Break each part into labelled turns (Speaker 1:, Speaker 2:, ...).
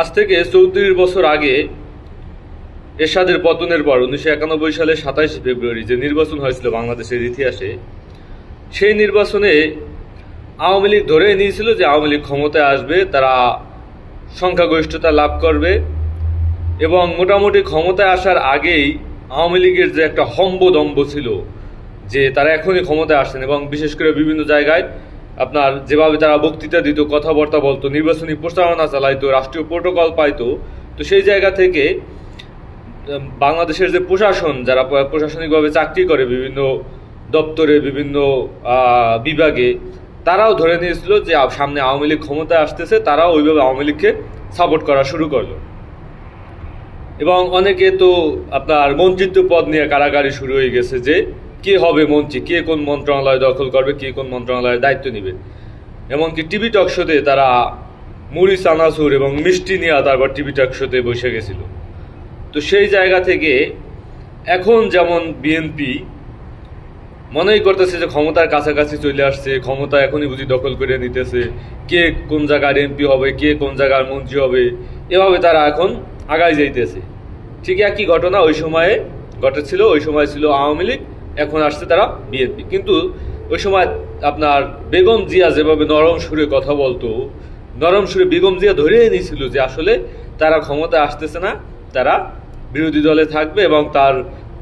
Speaker 1: আজ থেকে ৩৪ বছর আগে এরশাদের পতনের পর ১৯৯১ সালের ২৭শে ফেব্রুয়ারি যে নির্বাচন হয়েছিল বাংলাদেশের ইতিহাসে, সেই নির্বাচনে আওয়ামী লীগ ধরে নিয়েছিল যে আওয়ামী লীগ ক্ষমতায় আসবে, তারা সংখ্যাগরিষ্ঠতা লাভ করবে এবং মোটামুটি ক্ষমতায় আসার আগেই আওয়ামী লীগের যে একটা হম্বদম্ব ছিল যে তারা এখনই ক্ষমতায় আসছেন, এবং বিশেষ করে বিভিন্ন জায়গায় আপনার যেভাবে তারা বক্তৃতা দিত, কথাবার্তা বলতো, নির্বাচনী প্রচারণা চালাইতো, রাষ্ট্রীয় প্রোটোকল পাইতো, তো সেই জায়গা থেকে বাংলাদেশের যে প্রশাসন, যারা প্রশাসনিকভাবে চাকরি করে বিভিন্ন দপ্তরে, বিভিন্ন বিভাগে, তারাও ধরে নিয়েছিল যে সামনে আওয়ামী লীগ ক্ষমতায় আসতেছে, তারাও ওইভাবে আওয়ামী লীগকে সাপোর্ট করা শুরু করলো। এবং অনেকে তো আপনার মন্ত্রিত্ব পদ নিয়ে কারাগারি শুরু হয়ে গেছে যে কে হবে মন্ত্রী, কে কোন মন্ত্রণালয় দখল করবে, কে কোন মন্ত্রণালয়ের দায়িত্ব নেবে। এমনকি টিভি টক শোতে তারা মুড়ি চানাচুর এবং মিষ্টি নিয়ে তারপর টিভি টক শোতে বসে গেছিল। তো সেই জায়গা থেকে এখন যেমন বিএনপি মনেই করতেছে যে ক্ষমতার কাছাকাছি চলে আসছে, ক্ষমতা এখনই বুঝি দখল করে নিতেছে, কে কোন জায়গার এমপি হবে, কে কোন জায়গার মন্ত্রী হবে, এভাবে তারা এখন আগায় যাইতেছে। ঠিক একই ঘটনা ওই সময়ে ঘটেছিল। ওই সময় ছিল আওয়ামী লীগ, এখন আসছে তারা বিএনপি। কিন্তু ওই সময় আপনার বেগম জিয়া যেভাবে নরম সুরে কথা বলতো, নরম সুরে বেগম জিয়া ধরে নিয়েছিল যে আসলে তারা ক্ষমতায় আসতেছে না, তারা বিরোধী দলে থাকবে, এবং তার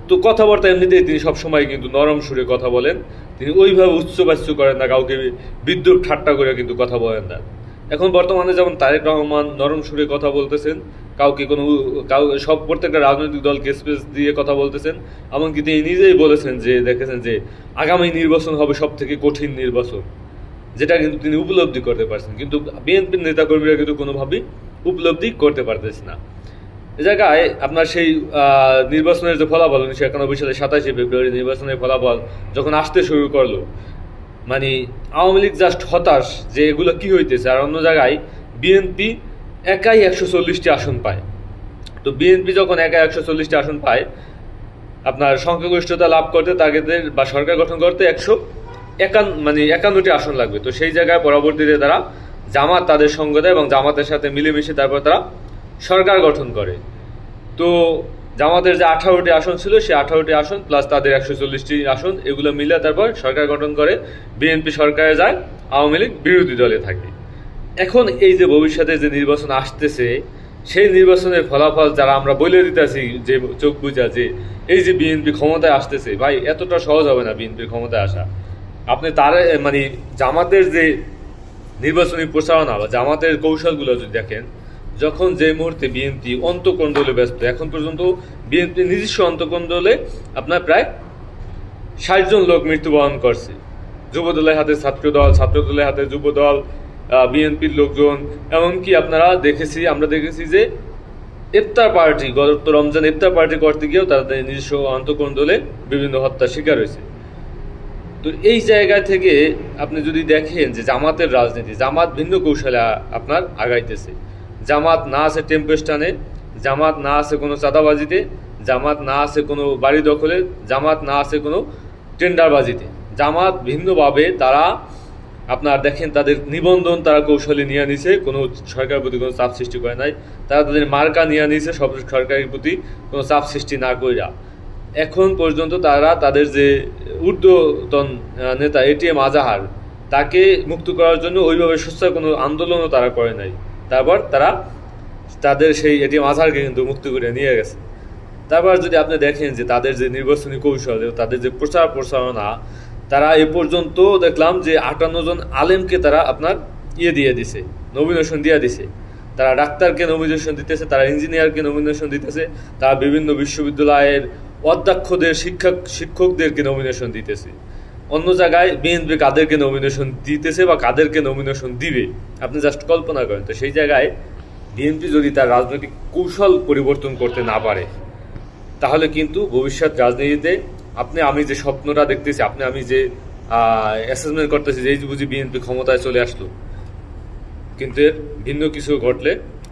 Speaker 1: তো কথাবার্তা এমনিতেই তিনি সবসময় কিন্তু নরম সুরে কথা বলেন, তিনি ওইভাবে উচ্চবাচ্য করেন না, কাউকে বিদ্রুপ ঠাট্টা করে কিন্তু কথা বলেন না। এখন বর্তমানে যেমন তারেক রহমান নরম সুরে কথা বলতেছেন, কাউকে সব প্রত্যেকটা রাজনৈতিক দলকে স্পেস দিয়ে কথা বলতেছেন, এমনকি তিনি নিজেই বলেছেন যে দেখেছেন যে আগামী নির্বাচন হবে সব থেকে কঠিন নির্বাচন, যেটা কিন্তু তিনি উপলব্ধি করতে পারছেন, কিন্তু বিএনপির নেতাকর্মীরা কিন্তু কোনোভাবেই উপলব্ধি করতে পারতেছে না। এ জায়গায় আপনার সেই নির্বাচনের যে ফলাফল ১৯৯১ সালে ২৭শে ফেব্রুয়ারি নির্বাচনের ফলাফল যখন আসতে শুরু করলো, মানে আওয়ামী লীগ জাস্ট হতাশ যে এগুলো কি হইতেছে। আর অন্য জায়গায় বিএনপি একাই ১৪০টি আসন পায়। তো বিএনপি যখন একাই ১৪০টি আসন পায়, আপনার সংখ্যাগরিষ্ঠতা লাভ করতে তাদের বা সরকার গঠন করতে ৫১টি আসন লাগবে। তো সেই জায়গায় পরবর্তীতে তারা জামাত তাদের সঙ্গ দেয় এবং জামাতের সাথে মিলেমিশে তারপর তারা সরকার গঠন করে। তো জামাতের যে ১৮টি আসন ছিল, সেই ১৮টি আসন প্লাস তাদের ১৪০টি আসন, এগুলো মিলে তারপর সরকার গঠন করে, বিএনপি সরকারে যায়, আওয়ামী লীগ বিরোধী দলে থাকে। এখন এই যে ভবিষ্যতে যে নির্বাচন আসতেছে, সেই নির্বাচনের ফলাফল যারা আমরা বলে দিতেছি যে চোখ বুঝা যে এই যে বিএনপি ক্ষমতায় আসতেছে, ভাই এতটা সহজ হবে না বিএনপির ক্ষমতায় আসা। আপনি তার জামাতের যে নির্বাচনী প্রচারণা বা জামাতের কৌশলগুলো যদি দেখেন, যখন যে মুহূর্তে বিএনপি অন্তঃকন্দলে ব্যস্ত, এখন পর্যন্ত বিএনপি নিজস্ব অন্তঃকন্দলে আপনার প্রায় ৬০ জন লোক মৃত্যুবরণ করছে। যুবদলের হাতে ছাত্রদল, ছাত্রদলের হাতে যুবদল, বিএনপির লোকজন, এমনকি আমরা দেখেছি যে ইফতার পার্টি, গত রমজান ইফতার পার্টি করতে গিয়েও তাদের নিজস্ব অন্তঃকন্দলে বিভিন্ন হত্যার শিকার হয়েছে। তো এই জায়গা থেকে আপনি যদি দেখেন যে জামাতের রাজনীতি, জামাত ভিন্ন কৌশলে আপনার আগাইতেছে। জামাত না আছে টেম্পো স্ট্যান্ডে, জামাত না আছে কোনো চাঁদাবাজিতে, জামাত না আছে কোনো বাড়ি দখলে, জামাত না আছে কোনো টেন্ডারবাজিতে। জামাত ভিন্নভাবে তারা আপনার দেখেন তাদের নিবন্ধন তারা কৌশলে নিয়ে নিছে, কোনো সরকারের প্রতি কোনো চাপ সৃষ্টি করে নাই। তারা তাদের মার্কা নিয়ে নিছে সব সরকারের প্রতি কোনো চাপ সৃষ্টি না কইরা। এখন পর্যন্ত তারা তাদের যে ঊর্ধ্বতন নেতা এটিএম আজাহার, তাকে মুক্ত করার জন্য ওইভাবে সুস্থ কোনো আন্দোলনও তারা করে নাই। তারপর তারা তাদের সেই এটিএম আজহারকে কিন্তু মুক্ত করে নিয়ে গেছে। তারপর যদি আপনি দেখেন যে তাদের যে নির্বাচনী কৌশল, তাদের যে প্রচারণা, তারা এ পর্যন্ত দেখলাম যে ৫৮ জন আলেমকে তারা আপনার দিয়ে দিছে, নমিনেশন দিয়ে দিছে। তারা ডাক্তারকে নমিনেশন দিতেছে, তারা ইঞ্জিনিয়ারকে নমিনেশন দিতেছে, তারা বিভিন্ন বিশ্ববিদ্যালয়ের অধ্যক্ষদের, শিক্ষকদেরকে নমিনেশন দিতেছে। অন্য জায়গায় বিএনপি কাদেরকে নমিনেশন দিতেছে বা কাদেরকে নমিনেশন দিবে আপনি জাস্ট কল্পনা করেন। তো সেই জায়গায় বিএনপি যদি তার রাজনৈতিক কৌশল পরিবর্তন করতে না পারে, তাহলে কিন্তু ভবিষ্যৎ রাজনীতিতে আমি যে স্বপ্নটা দেখতেছি, আমি যে অ্যাসেসমেন্ট করতেছি যে এই বুঝি বিএনপি ক্ষমতায় চলে আসলো, কিন্তু এর ভিন্ন কিছু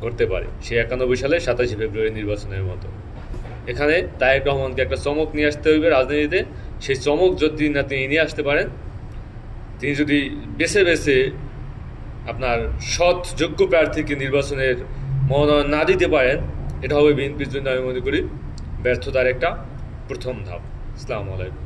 Speaker 1: ঘটতে পারে সেই ৯১ সালে ২৭শে ফেব্রুয়ারি নির্বাচনের মতো। এখানে তারেক রহমানকে একটা চমক নিয়ে আসতে হইবে রাজনীতিতে। সেই চমক যদি না তিনি নিয়ে আসতে পারেন, তিনি যদি বেছে বেছে আপনার সৎ যোগ্য প্রার্থীকে নির্বাচনের মনোনয়ন না দিতে পারেন, এটা হবে বিএনপির জন্য আমি মনে করি ব্যর্থতার একটা প্রথম ধাপ। আসসালামু আলাইকুম।